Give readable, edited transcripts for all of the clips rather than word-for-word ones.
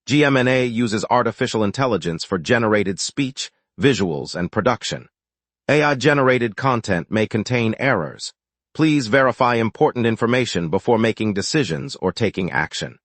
GMNA uses artificial intelligence for generated speech, visuals, and production. AI-generated content may contain errors. Please verify important information before making decisions or taking action.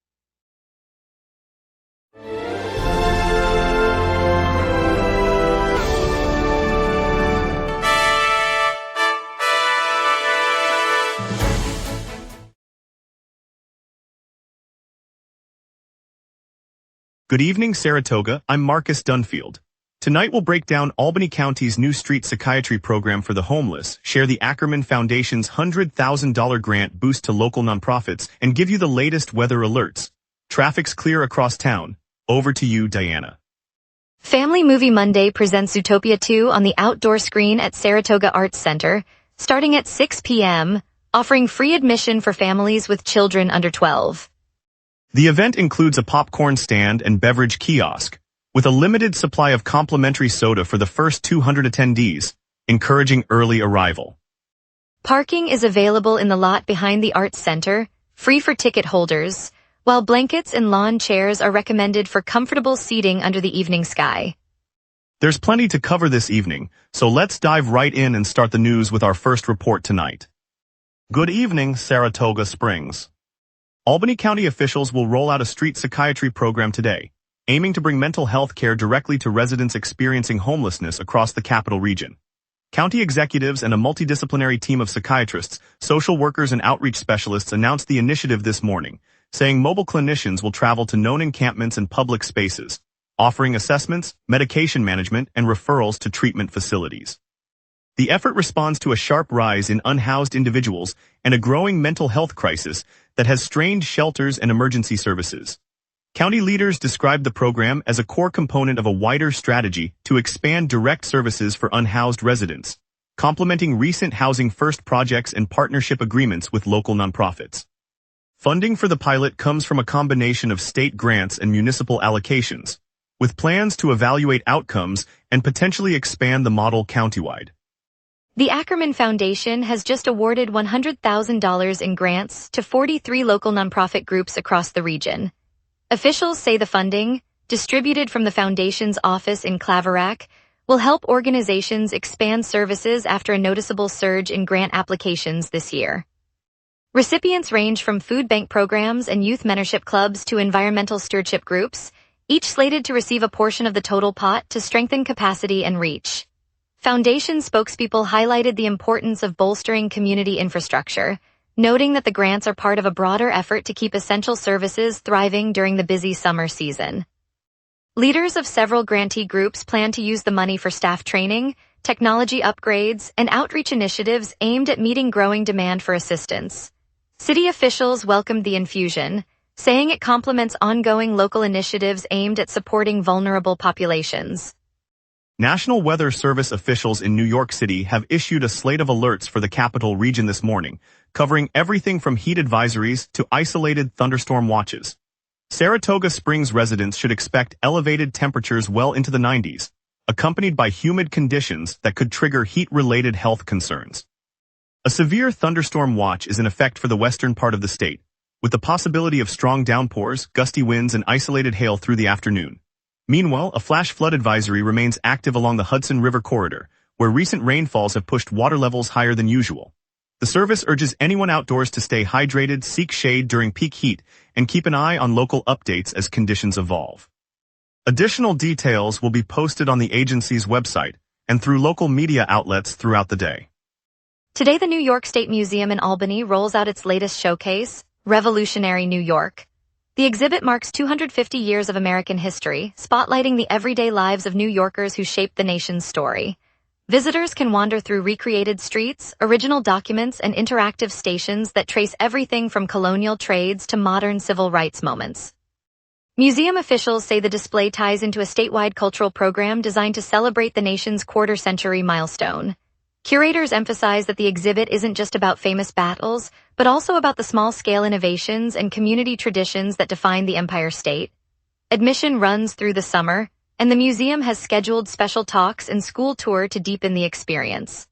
Good evening, Saratoga. I'm Marcus Dunfield. Tonight we'll break down Albany County's new street psychiatry program for the homeless, share the Ackerman Foundation's $100,000 grant boost to local nonprofits, and give you the latest weather alerts. Traffic's clear across town. Over to you, Diana. Family Movie Monday presents Zootopia 2 on the outdoor screen at Saratoga Arts Center, starting at 6 p.m., offering free admission for families with children under 12. The event includes a popcorn stand and beverage kiosk, with a limited supply of complimentary soda for the first 200 attendees, encouraging early arrival. Parking is available in the lot behind the Arts Center, free for ticket holders, while blankets and lawn chairs are recommended for comfortable seating under the evening sky. There's plenty to cover this evening, so let's dive right in and start the news with our first report tonight. Good evening, Saratoga Springs. Albany County officials will roll out a street psychiatry program today, aiming to bring mental health care directly to residents experiencing homelessness across the capital region. County executives and a multidisciplinary team of psychiatrists, social workers, and outreach specialists announced the initiative this morning, saying mobile clinicians will travel to known encampments and public spaces, offering assessments, medication management, and referrals to treatment facilities. The effort responds to a sharp rise in unhoused individuals and a growing mental health crisis that has strained shelters and emergency services. County leaders described the program as a core component of a wider strategy to expand direct services for unhoused residents, complementing recent Housing First projects and partnership agreements with local nonprofits. Funding for the pilot comes from a combination of state grants and municipal allocations, with plans to evaluate outcomes and potentially expand the model countywide. The Ackerman Foundation has just awarded $100,000 in grants to 43 local nonprofit groups across the region. Officials say the funding, distributed from the foundation's office in Claverack, will help organizations expand services after a noticeable surge in grant applications this year. Recipients range from food bank programs and youth mentorship clubs to environmental stewardship groups, each slated to receive a portion of the total pot to strengthen capacity and reach. Foundation spokespeople highlighted the importance of bolstering community infrastructure, noting that the grants are part of a broader effort to keep essential services thriving during the busy summer season. Leaders of several grantee groups plan to use the money for staff training, technology upgrades, and outreach initiatives aimed at meeting growing demand for assistance. City officials welcomed the infusion, saying it complements ongoing local initiatives aimed at supporting vulnerable populations. National Weather Service officials in New York City have issued a slate of alerts for the capital region this morning, covering everything from heat advisories to isolated thunderstorm watches. Saratoga Springs residents should expect elevated temperatures well into the 90s, accompanied by humid conditions that could trigger heat-related health concerns. A severe thunderstorm watch is in effect for the western part of the state, with the possibility of strong downpours, gusty winds, and isolated hail through the afternoon. Meanwhile, a flash flood advisory remains active along the Hudson River corridor, where recent rainfalls have pushed water levels higher than usual. The service urges anyone outdoors to stay hydrated, seek shade during peak heat, and keep an eye on local updates as conditions evolve. Additional details will be posted on the agency's website and through local media outlets throughout the day. Today, the New York State Museum in Albany rolls out its latest showcase, Revolutionary New York. The exhibit marks 250 years of American history, spotlighting the everyday lives of New Yorkers who shaped the nation's story. Visitors can wander through recreated streets, original documents, and interactive stations that trace everything from colonial trades to modern civil rights moments. Museum officials say the display ties into a statewide cultural program designed to celebrate the nation's quarter-century milestone. Curators emphasize that the exhibit isn't just about famous battles, but also about the small-scale innovations and community traditions that define the Empire State. Admission runs through the summer, and the museum has scheduled special talks and school tour to deepen the experience.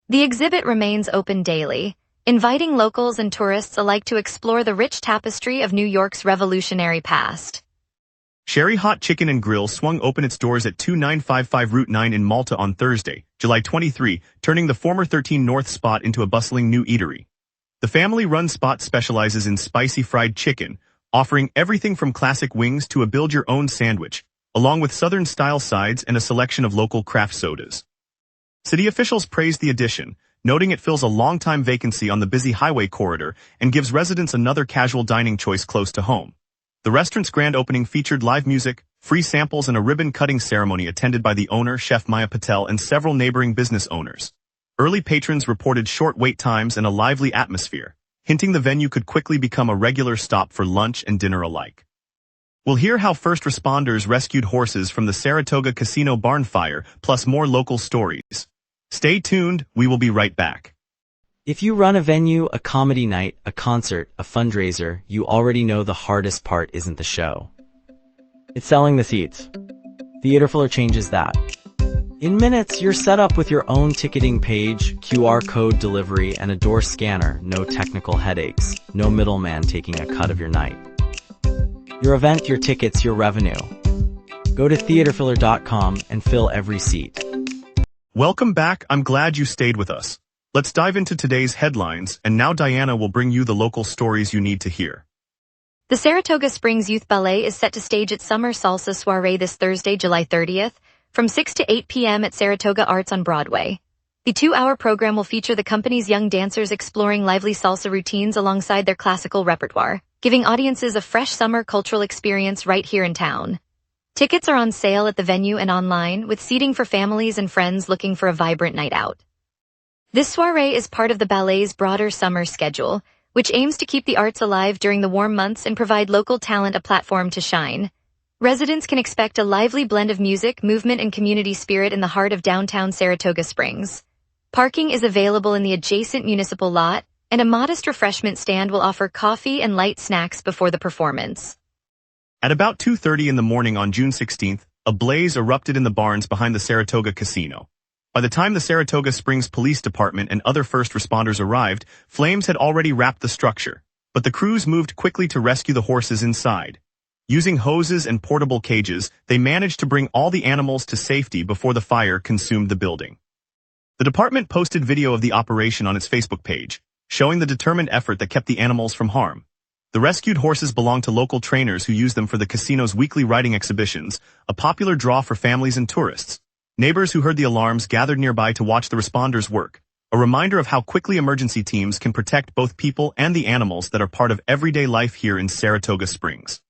The exhibit remains open daily, inviting locals and tourists alike to explore the rich tapestry of New York's revolutionary past. Sherry Hot Chicken and Grill swung open its doors at 2955 Route 9 in Malta on Thursday, July 23, turning the former 13 North spot into a bustling new eatery. The family-run spot specializes in spicy fried chicken, offering everything from classic wings to a build-your-own sandwich, along with Southern-style sides and a selection of local craft sodas. City officials praised the addition, noting it fills a long-time vacancy on the busy highway corridor and gives residents another casual dining choice close to home. The restaurant's grand opening featured live music, free samples, and a ribbon-cutting ceremony attended by the owner, Chef Maya Patel, and several neighboring business owners. Early patrons reported short wait times and a lively atmosphere, hinting the venue could quickly become a regular stop for lunch and dinner alike. We'll hear how first responders rescued horses from the Saratoga Casino barn fire, plus more local stories. Stay tuned, we will be right back. If you run a venue, a comedy night, a concert, a fundraiser, you already know the hardest part isn't the show. It's selling the seats. Theaterfiller changes that. In minutes, you're set up with your own ticketing page, QR code delivery, and a door scanner. No technical headaches. No middleman taking a cut of your night. Your event, your tickets, your revenue. Go to theaterfiller.com and fill every seat. Welcome back, I'm glad you stayed with us. Let's dive into today's headlines, and now Diana will bring you the local stories you need to hear. The Saratoga Springs Youth Ballet is set to stage its Summer Salsa Soiree this Thursday, July 30th, from 6 to 8 p.m. at Saratoga Arts on Broadway. The 2-hour program will feature the company's young dancers exploring lively salsa routines alongside their classical repertoire, giving audiences a fresh summer cultural experience right here in town. Tickets are on sale at the venue and online, with seating for families and friends looking for a vibrant night out. This soiree is part of the ballet's broader summer schedule, which aims to keep the arts alive during the warm months and provide local talent a platform to shine. Residents can expect a lively blend of music, movement, and community spirit in the heart of downtown Saratoga Springs. Parking is available in the adjacent Municipal lot, and a modest refreshment stand will offer coffee and light snacks before the performance. At about 2:30 in the morning on June 16th, a blaze erupted in the barns behind the Saratoga Casino. By the time the Saratoga Springs Police Department and other first responders arrived, flames had already wrapped the structure, but the crews moved quickly to rescue the horses inside. Using hoses and portable cages, they managed to bring all the animals to safety before the fire consumed the building. The department posted video of the operation on its Facebook page, showing the determined effort that kept the animals from harm. The rescued horses belong to local trainers who use them for the casino's weekly riding exhibitions, a popular draw for families and tourists. Neighbors who heard the alarms gathered nearby to watch the responders work, a reminder of how quickly emergency teams can protect both people and the animals that are part of everyday life here in Saratoga Springs.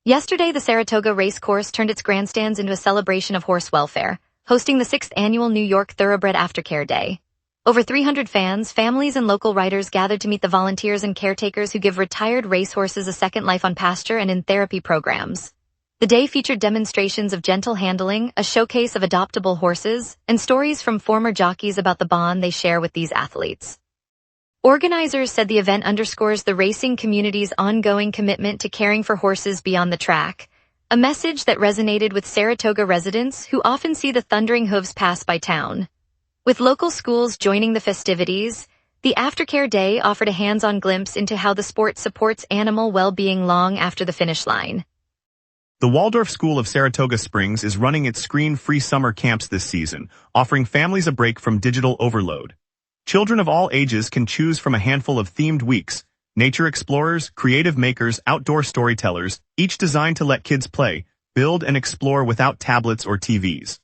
Yesterday, the Saratoga Race Course turned its grandstands into a celebration of horse welfare, hosting the 6th annual New York Thoroughbred Aftercare Day. Over 300 fans, families, and local riders gathered to meet the volunteers and caretakers who give retired racehorses a second life on pasture and in therapy programs. The day featured demonstrations of gentle handling, a showcase of adoptable horses, and stories from former jockeys about the bond they share with these athletes. Organizers said the event underscores the racing community's ongoing commitment to caring for horses beyond the track, a message that resonated with Saratoga residents who often see the thundering hooves pass by town. With local schools joining the festivities, the Aftercare Day offered a hands-on glimpse into how the sport supports animal well-being long after the finish line. The Waldorf School of Saratoga Springs is running its screen-free summer camps this season, offering families a break from digital overload. Children of all ages can choose from a handful of themed weeks: nature explorers, creative makers, outdoor storytellers, each designed to let kids play, build, and explore without tablets or TVs.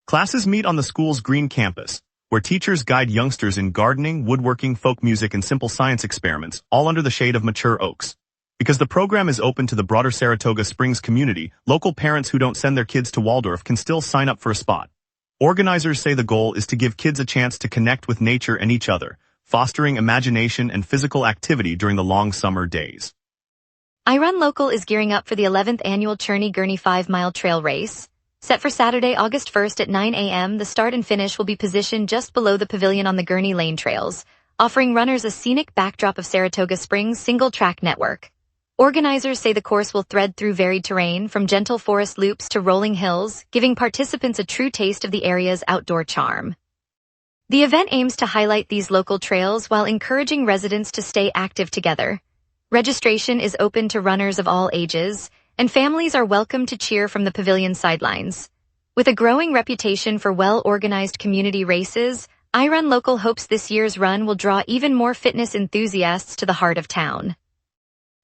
Classes meet on the school's green campus, where teachers guide youngsters in gardening, woodworking, folk music, and simple science experiments, all under the shade of mature oaks. Because the program is open to the broader Saratoga Springs community, local parents who don't send their kids to Waldorf can still sign up for a spot. Organizers say the goal is to give kids a chance to connect with nature and each other, fostering imagination and physical activity during the long summer days. iRun Local is gearing up for the 11th annual Churney-Gurney 5-mile trail race. Set for Saturday, August 1st at 9 a.m., the start and finish will be positioned just below the pavilion on the Gurney Lane trails, offering runners a scenic backdrop of Saratoga Springs' single-track network. Organizers say the course will thread through varied terrain, from gentle forest loops to rolling hills, giving participants a true taste of the area's outdoor charm. The event aims to highlight these local trails while encouraging residents to stay active together. Registration is open to runners of all ages, and families are welcome to cheer from the pavilion sidelines. With a growing reputation for well-organized community races, iRun Local hopes this year's run will draw even more fitness enthusiasts to the heart of town.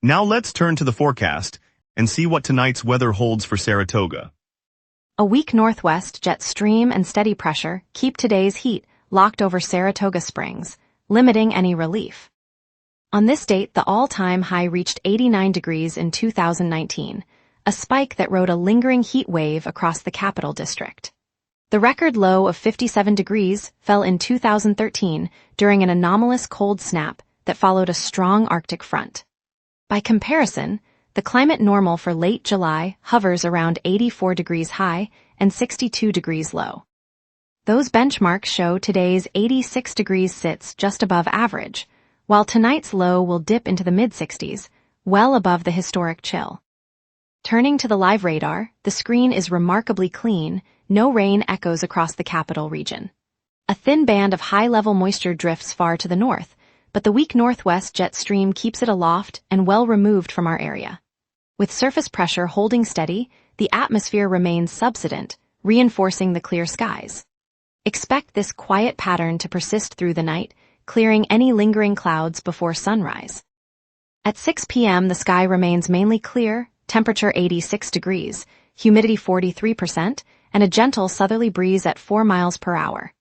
Now let's turn to the forecast and see what tonight's weather holds for Saratoga. A weak northwest jet stream and steady pressure keep today's heat locked over Saratoga Springs, limiting any relief. On this date, the all-time high reached 89 degrees in 2019, a spike that rode a lingering heat wave across the Capital District. The record low of 57 degrees fell in 2013 during an anomalous cold snap that followed a strong Arctic front. By comparison, the climate normal for late July hovers around 84 degrees high and 62 degrees low. Those benchmarks show today's 86 degrees sits just above average, while tonight's low will dip into the mid-60s, well above the historic chill. Turning to the live radar, the screen is remarkably clean, no rain echoes across the capital region. A thin band of high-level moisture drifts far to the north, but the weak northwest jet stream keeps it aloft and well removed from our area. With surface pressure holding steady, the atmosphere remains subsident, reinforcing the clear skies. Expect this quiet pattern to persist through the night, clearing any lingering clouds before sunrise. At 6 p.m., the sky remains mainly clear, temperature 86 degrees, humidity 43%, and a gentle southerly breeze at 4 miles per hour.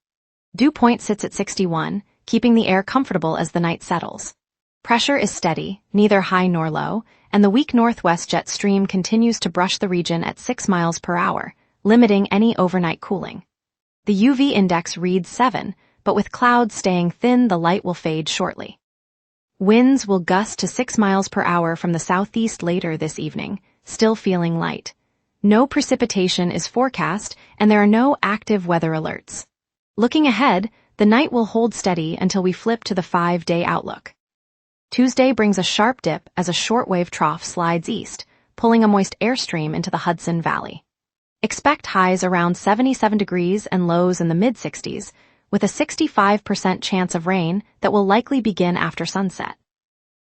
Dew point sits at 61, keeping the air comfortable as the night settles. Pressure is steady, neither high nor low, and the weak northwest jet stream continues to brush the region at 6 miles per hour, limiting any overnight cooling. The UV index reads 7, but with clouds staying thin, the light will fade shortly. Winds will gust to 6 miles per hour from the southeast later this evening, still feeling light. No precipitation is forecast, and there are no active weather alerts. Looking ahead, the night will hold steady until we flip to the 5-day outlook. Tuesday brings a sharp dip as a shortwave trough slides east, pulling a moist airstream into the Hudson Valley. Expect highs around 77 degrees and lows in the mid-60s, with a 65% chance of rain that will likely begin after sunset.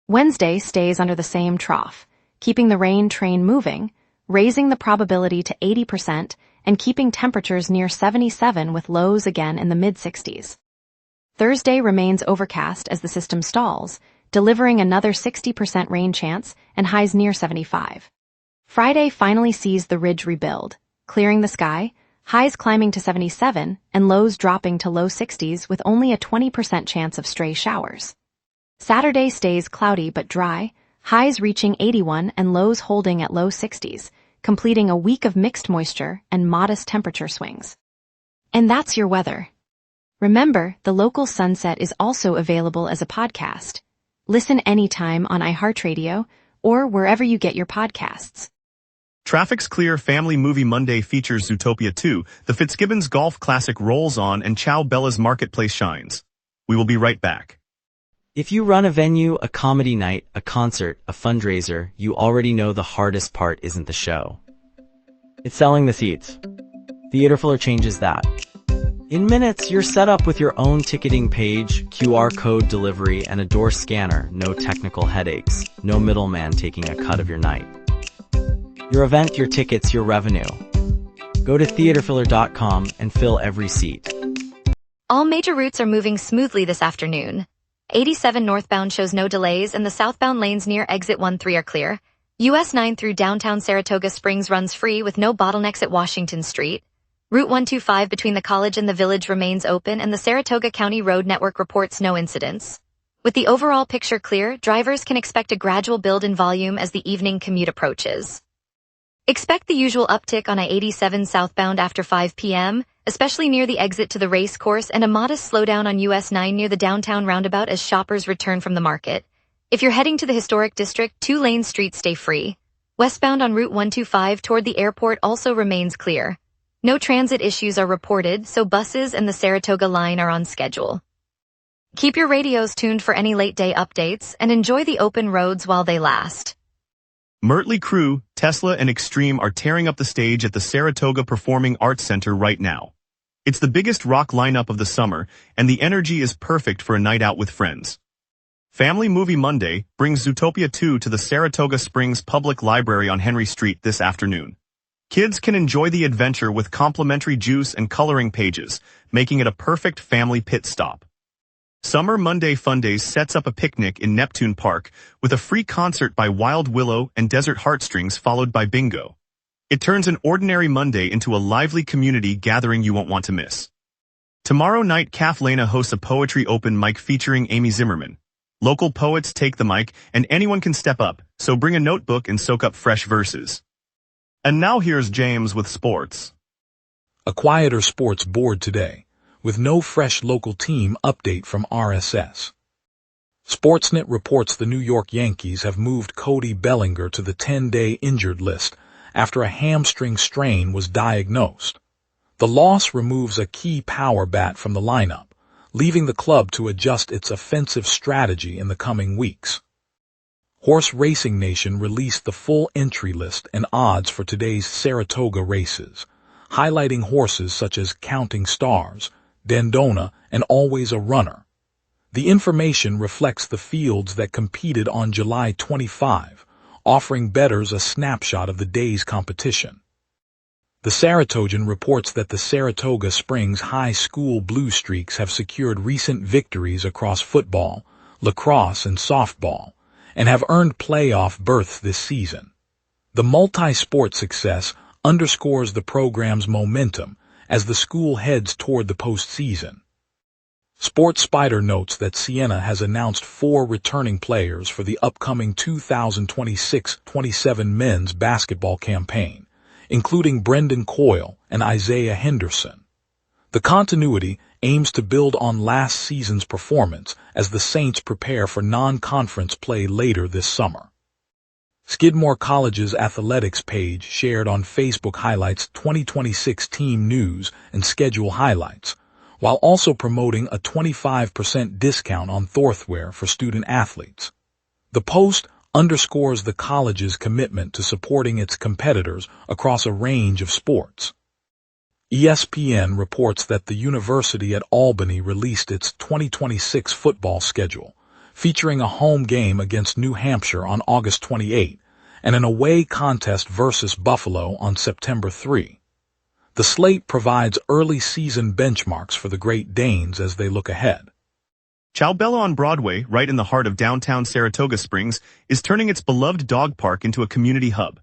Wednesday stays under the same trough, keeping the rain train moving, raising the probability to 80% and keeping temperatures near 77 with lows again in the mid-60s. Thursday remains overcast as the system stalls, delivering another 60% rain chance and highs near 75. Friday finally sees the ridge rebuild, clearing the sky, highs climbing to 77 and lows dropping to low 60s with only a 20% chance of stray showers. Saturday stays cloudy but dry, highs reaching 81 and lows holding at low 60s, completing a week of mixed moisture and modest temperature swings. And that's your weather. Remember, the local sunset is also available as a podcast. Listen anytime on iHeartRadio or wherever you get your podcasts. Traffic's Clear Family Movie Monday features Zootopia 2, the Fitzgibbons Golf Classic rolls on, and Ciao Bella's Marketplace shines. We will be right back. If you run a venue, a comedy night, a concert, a fundraiser, you already know the hardest part isn't the show. It's selling the seats. Theaterfiller changes that. In minutes, you're set up with your own ticketing page, QR code delivery, and a door scanner. No technical headaches, no middleman taking a cut of your night. Your event, your tickets, your revenue. Go to theaterfiller.com and fill every seat. All major routes are moving smoothly this afternoon. 87 northbound shows no delays, and the southbound lanes near exit 13 are clear. US 9 through downtown Saratoga Springs runs free with no bottlenecks at Washington Street. Route 125 between the college and the village remains open, and the Saratoga County Road Network reports no incidents. With the overall picture clear, drivers can expect a gradual build in volume as the evening commute approaches. Expect the usual uptick on I-87 southbound after 5 p.m., especially near the exit to the race course, and a modest slowdown on US 9 near the downtown roundabout as shoppers return from the market. If you're heading to the historic district, 2-lane streets stay free. Westbound on Route 125 toward the airport also remains clear. No transit issues are reported, so buses and the Saratoga line are on schedule. Keep your radios tuned for any late-day updates and enjoy the open roads while they last. Mötley Crüe, Tesla, and Extreme are tearing up the stage at the Saratoga Performing Arts Center right now. It's the biggest rock lineup of the summer, and the energy is perfect for a night out with friends. Family Movie Monday brings Zootopia 2 to the Saratoga Springs Public Library on Henry Street this afternoon. Kids can enjoy the adventure with complimentary juice and coloring pages, making it a perfect family pit stop. Summer Monday Fun Days sets up a picnic in Neptune Park with a free concert by Wild Willow and Desert Heartstrings followed by bingo. It turns an ordinary Monday into a lively community gathering you won't want to miss. Tomorrow night Caf Lena hosts a poetry open mic featuring Amy Zimmerman. Local poets take the mic and anyone can step up, so bring a notebook and soak up fresh verses. And now here's James with sports. A quieter sports board today, with no fresh local team update from RSS. Sportsnet reports the New York Yankees have moved Cody Bellinger to the 10-day injured list after a hamstring strain was diagnosed. The loss removes a key power bat from the lineup, leaving the club to adjust its offensive strategy in the coming weeks. Horse Racing Nation released the full entry list and odds for today's Saratoga races, highlighting horses such as Counting Stars, Dendona, and Always a Runner. The information reflects the fields that competed on July 25, offering bettors a snapshot of the day's competition. The Saratogan reports that the Saratoga Springs High School Blue Streaks have secured recent victories across football, lacrosse, and softball, and have earned playoff berths this season. The multi-sport success underscores the program's momentum as the school heads toward the postseason. Sports Spider notes that Siena has announced 4 returning players for the upcoming 2026-27 men's basketball campaign, including Brendan Coyle and Isaiah Henderson. The continuity aims to build on last season's performance as the Saints prepare for non-conference play later this summer. Skidmore College's athletics page shared on Facebook highlights 2026 team news and schedule highlights, while also promoting a 25% discount on Thorthwear for student athletes. The post underscores the college's commitment to supporting its competitors across a range of sports. ESPN reports that the University at Albany released its 2026 football schedule, featuring a home game against New Hampshire on August 28 and an away contest versus Buffalo on September 3. The slate provides early season benchmarks for the Great Danes as they look ahead. Ciao Bella on Broadway, right in the heart of downtown Saratoga Springs, is turning its beloved dog park into a community hub.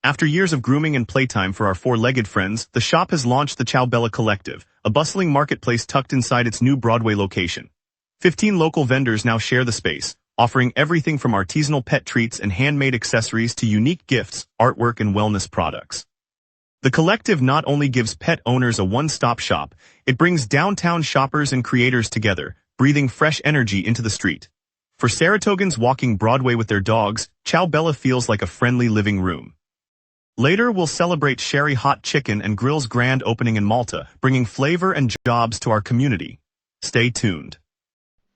After years of grooming and playtime for our four-legged friends, the shop has launched the Ciao Bella Collective, a bustling marketplace tucked inside its new Broadway location. 15 local vendors now share the space, offering everything from artisanal pet treats and handmade accessories to unique gifts, artwork, and wellness products. The collective not only gives pet owners a one-stop shop, it brings downtown shoppers and creators together, breathing fresh energy into the street. For Saratogans walking Broadway with their dogs, Ciao Bella feels like a friendly living room. Later, we'll celebrate Sherry Hot Chicken and Grill's grand opening in Malta, bringing flavor and jobs to our community. Stay tuned.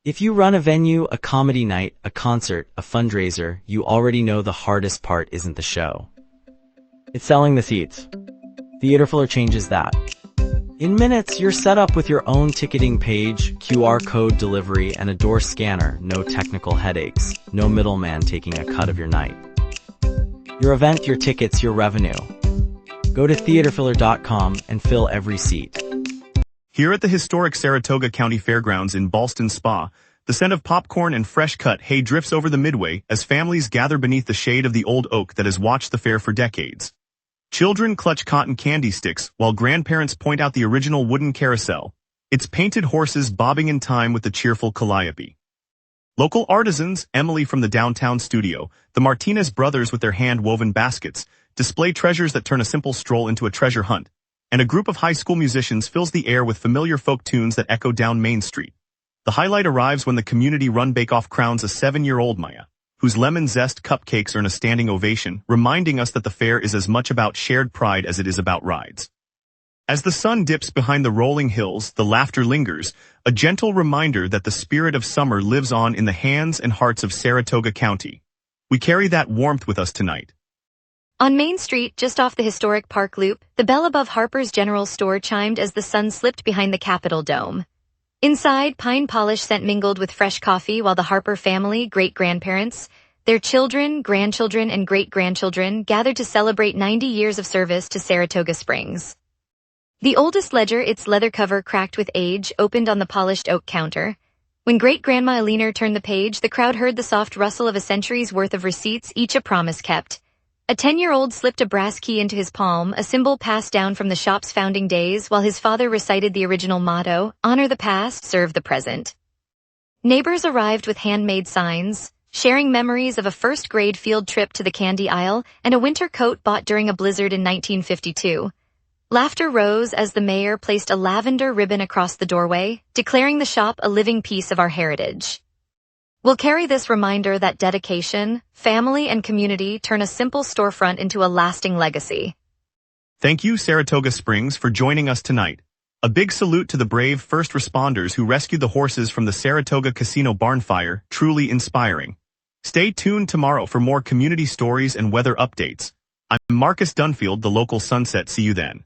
If you run a venue, a comedy night, a concert, a fundraiser, you already know the hardest part isn't the show. It's selling the seats. Theaterfiller changes that. In minutes, you're set up with your own ticketing page, QR code delivery, and a door scanner. No technical headaches. No middleman taking a cut of your night. Your event, your tickets, your revenue. Go to theaterfiller.com and fill every seat. Here at the historic Saratoga County Fairgrounds in Ballston Spa, the scent of popcorn and fresh-cut hay drifts over the midway as families gather beneath the shade of the old oak that has watched the fair for decades. Children clutch cotton candy sticks while grandparents point out the original wooden carousel, its painted horses bobbing in time with the cheerful calliope. Local artisans, Emily from the downtown studio, the Martinez brothers with their hand-woven baskets, display treasures that turn a simple stroll into a treasure hunt, and a group of high school musicians fills the air with familiar folk tunes that echo down Main Street. The highlight arrives when the community-run bake-off crowns a 7-year-old Maya, whose lemon zest cupcakes earn a standing ovation, reminding us that the fair is as much about shared pride as it is about rides. As the sun dips behind the rolling hills, the laughter lingers, a gentle reminder that the spirit of summer lives on in the hands and hearts of Saratoga County. We carry that warmth with us tonight. On Main Street, just off the historic Park Loop, the bell above Harper's General Store chimed as the sun slipped behind the Capitol Dome. Inside, pine polish scent mingled with fresh coffee while the Harper family, great-grandparents, their children, grandchildren, and great-grandchildren gathered to celebrate 90 years of service to Saratoga Springs. The oldest ledger, its leather cover cracked with age, opened on the polished oak counter. When great-grandma Alina turned the page, the crowd heard the soft rustle of a century's worth of receipts, each a promise kept. A 10-year-old slipped a brass key into his palm, a symbol passed down from the shop's founding days, while his father recited the original motto, "Honor the past, serve the present." Neighbors arrived with handmade signs, sharing memories of a first-grade field trip to the candy aisle and a winter coat bought during a blizzard in 1952. Laughter rose as the mayor placed a lavender ribbon across the doorway, declaring the shop a living piece of our heritage. We'll carry this reminder that dedication, family, and community turn a simple storefront into a lasting legacy. Thank you, Saratoga Springs, for joining us tonight. A big salute to the brave first responders who rescued the horses from the Saratoga Casino barn fire, truly inspiring. Stay tuned tomorrow for more community stories and weather updates. I'm Marcus Dunfield, the local Sunset. See you then.